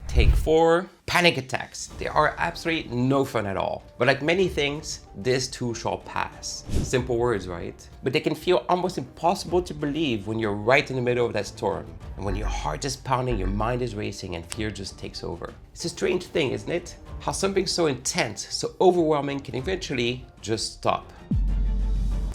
Take 4, panic attacks. They are absolutely no fun at all. But like many things, this too shall pass. Simple words, right? But they can feel almost impossible to believe when you're right in the middle of that storm. And when your heart is pounding, your mind is racing, and fear just takes over. It's a strange thing, isn't it? How something so intense, so overwhelming can eventually just stop.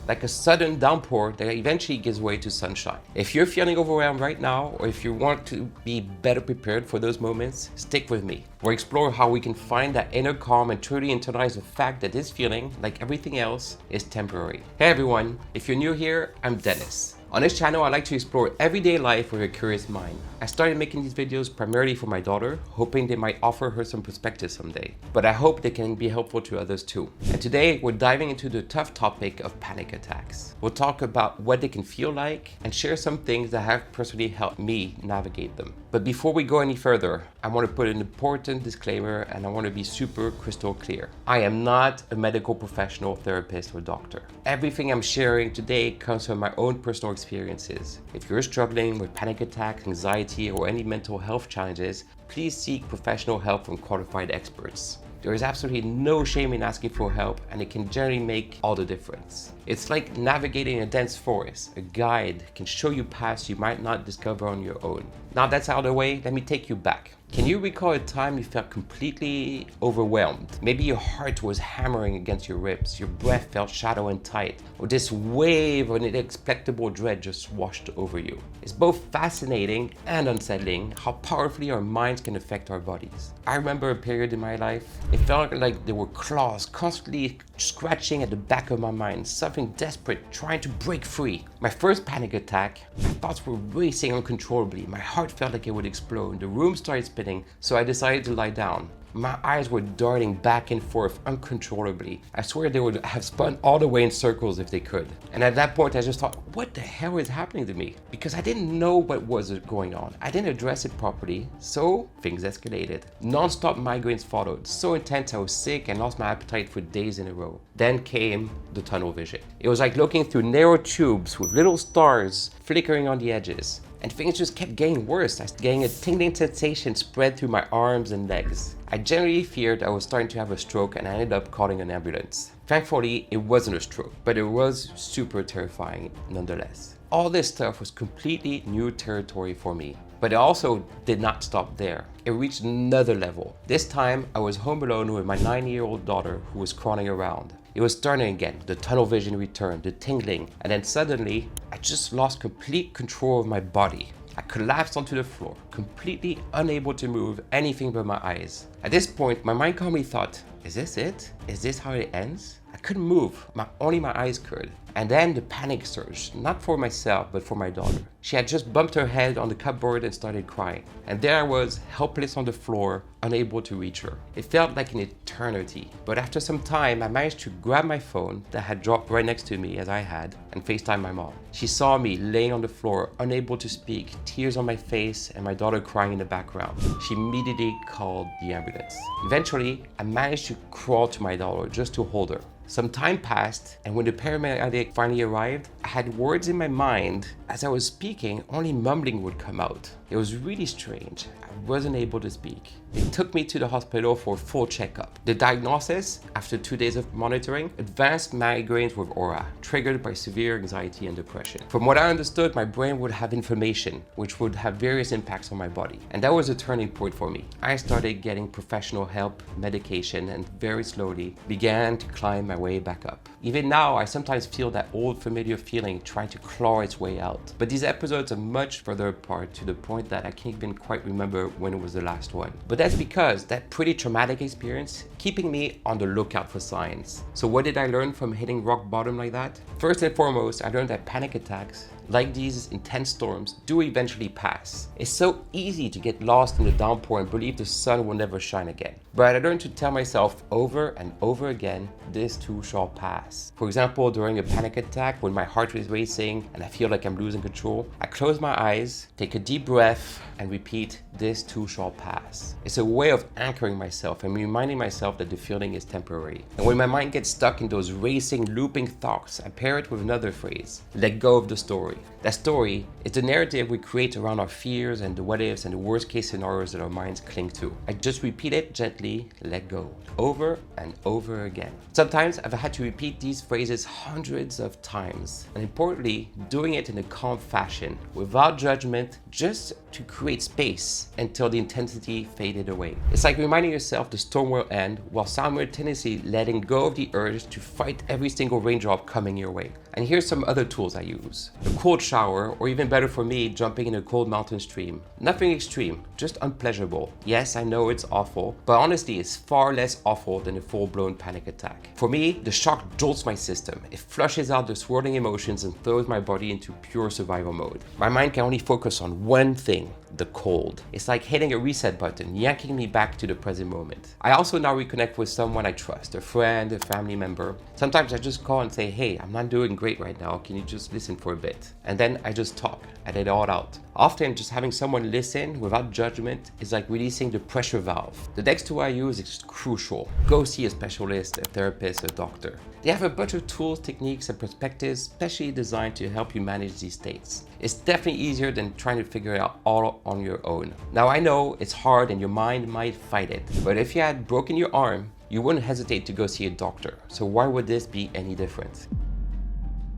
Like a sudden downpour that eventually gives way to sunshine. If you're feeling overwhelmed right now, or if you want to be better prepared for those moments, stick with me. We'll explore how we can find that inner calm and truly internalize the fact that this feeling, like everything else, is temporary. Hey everyone, if you're new here, I'm Dennis. On this channel, I like to explore everyday life with a curious mind. I started making these videos primarily for my daughter, hoping they might offer her some perspective someday. But I hope they can be helpful to others too. And today, we're diving into the tough topic of panic attacks. We'll talk about what they can feel like and share some things that have personally helped me navigate them. But before we go any further, I want to put an important disclaimer, and I want to be super crystal clear. I am not a medical professional, therapist, or doctor. Everything I'm sharing today comes from my own personal experiences. If you're struggling with panic attacks, anxiety, or any mental health challenges, please seek professional help from qualified experts. There is absolutely no shame in asking for help, and it can generally make all the difference. It's like navigating a dense forest. A guide can show you paths you might not discover on your own. Now that's out of the way, let me take you back. Can you recall a time you felt completely overwhelmed? Maybe your heart was hammering against your ribs, your breath felt shallow and tight, or this wave of inexplicable dread just washed over you. It's both fascinating and unsettling how powerfully our minds can affect our bodies. I remember a period in my life, it felt like there were claws constantly scratching at the back of my mind, something desperate trying to break free. My first panic attack, my thoughts were racing uncontrollably, my heart felt like it would explode, the room started spinning, so I decided to lie down. My eyes were darting back and forth uncontrollably. I swear they would have spun all the way in circles if they could. And at that point, I just thought, what the hell is happening to me? Because I didn't know what was going on. I didn't address it properly, so things escalated. Non-stop migraines followed, so intense I was sick and lost my appetite for days in a row. Then came the tunnel vision. It was like looking through narrow tubes with little stars flickering on the edges. And things just kept getting worse. I was getting a tingling sensation spread through my arms and legs. I genuinely feared I was starting to have a stroke, and I ended up calling an ambulance. Thankfully, it wasn't a stroke, but it was super terrifying nonetheless. All this stuff was completely new territory for me. But it also did not stop there. It reached another level. This time, I was home alone with my 9-year-old daughter who was crawling around. It was starting again, the tunnel vision returned, the tingling, and then suddenly, I just lost complete control of my body. I collapsed onto the floor, completely unable to move anything but my eyes. At this point, my mind calmly thought, is this it? Is this how it ends? I couldn't move, only my eyes could. And then the panic surged, not for myself, but for my daughter. She had just bumped her head on the cupboard and started crying. And there I was, helpless on the floor, unable to reach her. It felt like an eternity. But after some time, I managed to grab my phone that had dropped right next to me as I had, and FaceTime my mom. She saw me laying on the floor, unable to speak, tears on my face, and my daughter crying in the background. She immediately called the ambulance. Eventually, I managed to crawl to my daughter just to hold her. Some time passed, and when the paramedic finally arrived, I had words in my mind. As I was speaking, only mumbling would come out. It was really strange. I wasn't able to speak. They took me to the hospital for a full checkup. The diagnosis, after 2 days of monitoring, advanced migraines with aura, triggered by severe anxiety and depression. From what I understood, my brain would have inflammation, which would have various impacts on my body. And that was a turning point for me. I started getting professional help, medication, and very slowly began to climb my way back up. Even now, I sometimes feel that old familiar feeling trying to claw its way out. But these episodes are much further apart, to the point that I can't even quite remember when it was the last one. But that's because that pretty traumatic experience keeping me on the lookout for signs. So what did I learn from hitting rock bottom like that? First and foremost, I learned that panic attacks, like these intense storms, do eventually pass. It's so easy to get lost in the downpour and believe the sun will never shine again. But I learned to tell myself over and over again, this too shall pass. For example, during a panic attack, when my heart is racing and I feel like I'm losing control, I close my eyes, take a deep breath, and repeat, this too shall pass. It's a way of anchoring myself and reminding myself that the feeling is temporary. And when my mind gets stuck in those racing, looping thoughts, I pair it with another phrase, let go of the story. story. That story is the narrative we create around our fears and the what ifs and the worst case scenarios that our minds cling to. I just repeat it gently, let go, over and over again. Sometimes I've had to repeat these phrases hundreds of times, and importantly, doing it in a calm fashion, without judgment, just to create space until the intensity faded away. It's like reminding yourself the storm will end while simultaneously letting go of the urge to fight every single raindrop coming your way. And here's some other tools I use. A cold shower, or even better for me, jumping in a cold mountain stream. Nothing extreme, just unpleasurable. Yes, I know it's awful, but honestly, it's far less awful than a full-blown panic attack. For me, the shock jolts my system. It flushes out the swirling emotions and throws my body into pure survival mode. My mind can only focus on one thing: the cold. It's like hitting a reset button, yanking me back to the present moment. I also now reconnect with someone I trust, a friend, a family member. Sometimes I just call and say, hey, I'm not doing great right now, can you just listen for a bit? And then I just talk, I let it all out. Often just having someone listen without judgment is like releasing the pressure valve. The next tool I use is crucial. Go see a specialist, a therapist, a doctor. They have a bunch of tools, techniques, and perspectives specially designed to help you manage these states. It's definitely easier than trying to figure it out all on your own. Now I know it's hard and your mind might fight it, but if you had broken your arm, you wouldn't hesitate to go see a doctor. So why would this be any different?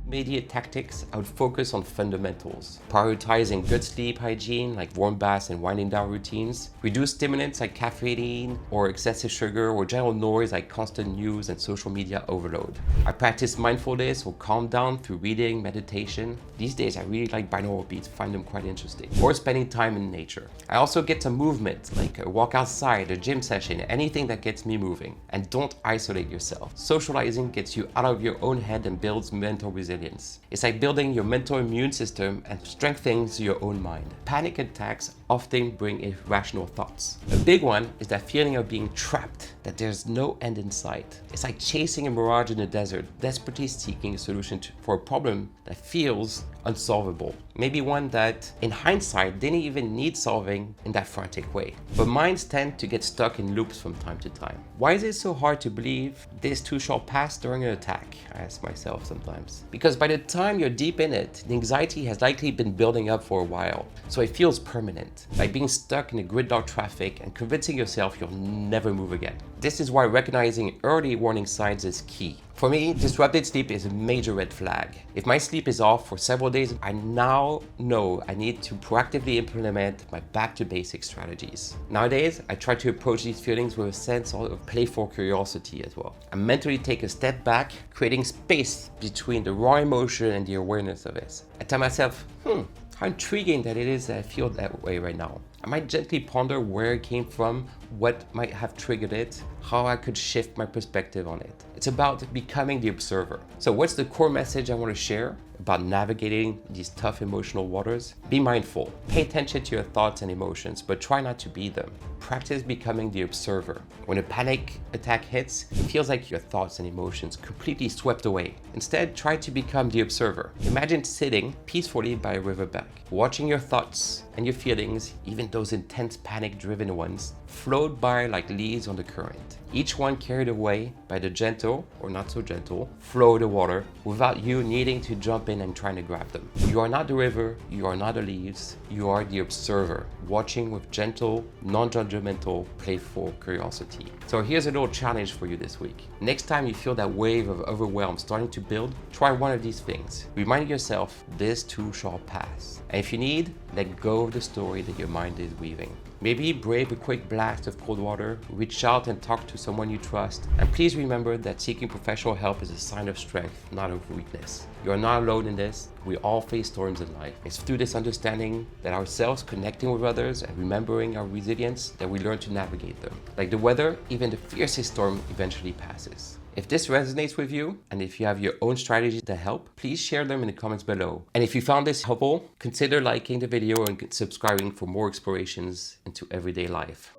Immediate tactics, I would focus on fundamentals, prioritizing good sleep hygiene like warm baths and winding down routines, reduce stimulants like caffeine or excessive sugar or general noise like constant news and social media overload. I practice mindfulness or calm down through reading, meditation. These days I really like binaural beats, find them quite interesting, or spending time in nature. I also get some movement like a walk outside, a gym session, anything that gets me moving. And don't isolate yourself. Socializing gets you out of your own head and builds mental resilience. It's like building your mental immune system and strengthens your own mind. Panic attacks often bring irrational thoughts. A big one is that feeling of being trapped, that there's no end in sight. It's like chasing a mirage in the desert, desperately seeking a solution for a problem that feels unsolvable. Maybe one that, in hindsight, didn't even need solving in that frantic way. But minds tend to get stuck in loops from time to time. Why is it so hard to believe this too shall pass during an attack? I ask myself sometimes. Because by the time you're deep in it, the anxiety has likely been building up for a while. So it feels permanent, like being stuck in a gridlock traffic and convincing yourself you'll never move again. This is why recognizing early warning signs is key. For me, disrupted sleep is a major red flag. If my sleep is off for several days, I now know I need to proactively implement my back to basics strategies. Nowadays, I try to approach these feelings with a sense of playful curiosity as well. I mentally take a step back, creating space between the raw emotion and the awareness of it. I tell myself, how intriguing that it is that I feel that way right now. I might gently ponder where it came from, what might have triggered it, how I could shift my perspective on it. It's about becoming the observer. So what's the core message I want to share about navigating these tough emotional waters? Be mindful. Pay attention to your thoughts and emotions, but try not to be them. Practice becoming the observer. When a panic attack hits, it feels like your thoughts and emotions completely swept away. Instead, try to become the observer. Imagine sitting peacefully by a riverbank, watching your thoughts and your feelings, even those intense panic-driven ones, float by like leaves on the current. Each one carried away by the gentle, or not so gentle, flow of the water without you needing to jump in and trying to grab them. You are not the river, you are not the leaves, you are the observer, watching with gentle, non-judgmental, playful curiosity. So here's a little challenge for you this week. Next time you feel that wave of overwhelm starting to build, try one of these things. Remind yourself, this too shall pass. And if you need, let go of the story that your mind is weaving. Maybe brave a quick blast of cold water, reach out and talk to someone you trust. And please remember that seeking professional help is a sign of strength, not of weakness. You are not alone in this. We all face storms in life. It's through this understanding that ourselves, connecting with others, and remembering our resilience that we learn to navigate them. Like the weather, even the fiercest storm eventually passes. If this resonates with you, and if you have your own strategies that help, please share them in the comments below. And if you found this helpful, consider liking the video and subscribing for more explorations into everyday life.